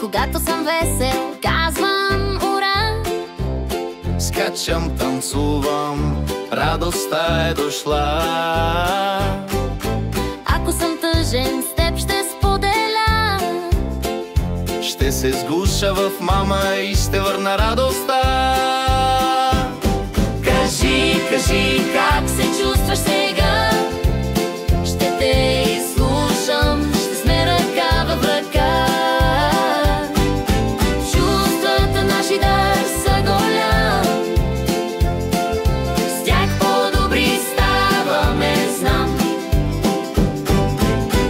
Когато съм весел, казвам ура. Скачам, танцувам, радостта е дошла. Ако съм тъжен, с теб ще споделя. Ще се сгуша в мама и ще върна радостта. Кажи, кажи, как се чувстваш сега? Ще те изслушам, ще сме ръка в ръка. Чувствата наши дар са голям, с тях по-добри ставаме, знам.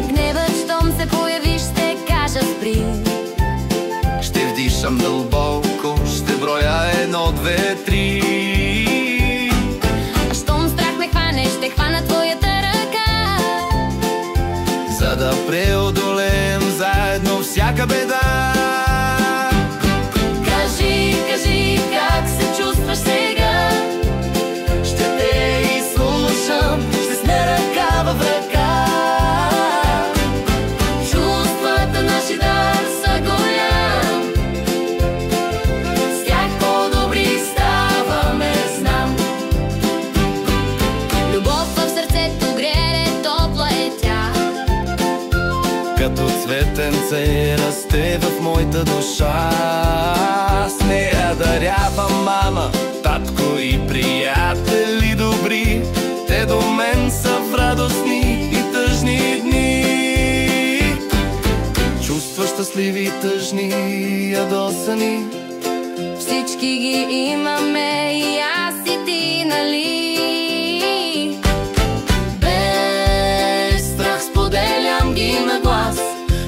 Гневът, щом се появиш, ще кажа спри. Ще вдишам дълбоко, ще броя 1, 2, 3. А щом страх ме хване, ще хвана твоята ръка. За да преодолеем заедно всяка беда. Кажи, кажи, как се чувстваш сега? Ще те изслушам, ще сме ръка в ръка. Чувствата наши дар са голям, с тях по-добри ставаме, знам. Любов в сърцето грее, топла е тя. Като цветенце расте в моята душа. С нея дарявам мама, татко и приятели добри. Те до мен са в радостни и тъжни дни. Чувства щастливи и тъжни, ядосани. Всички ги имаме, и аз и ти, нали? Без страх споделям ги на глас,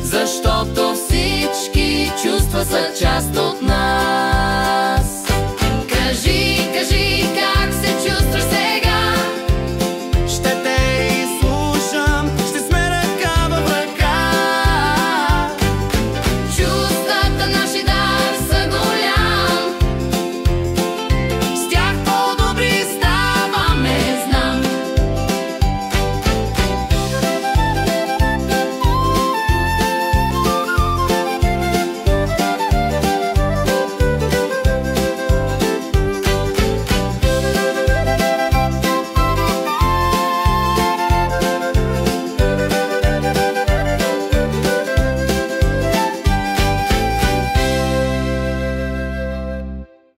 защото всички чувства са част от нас.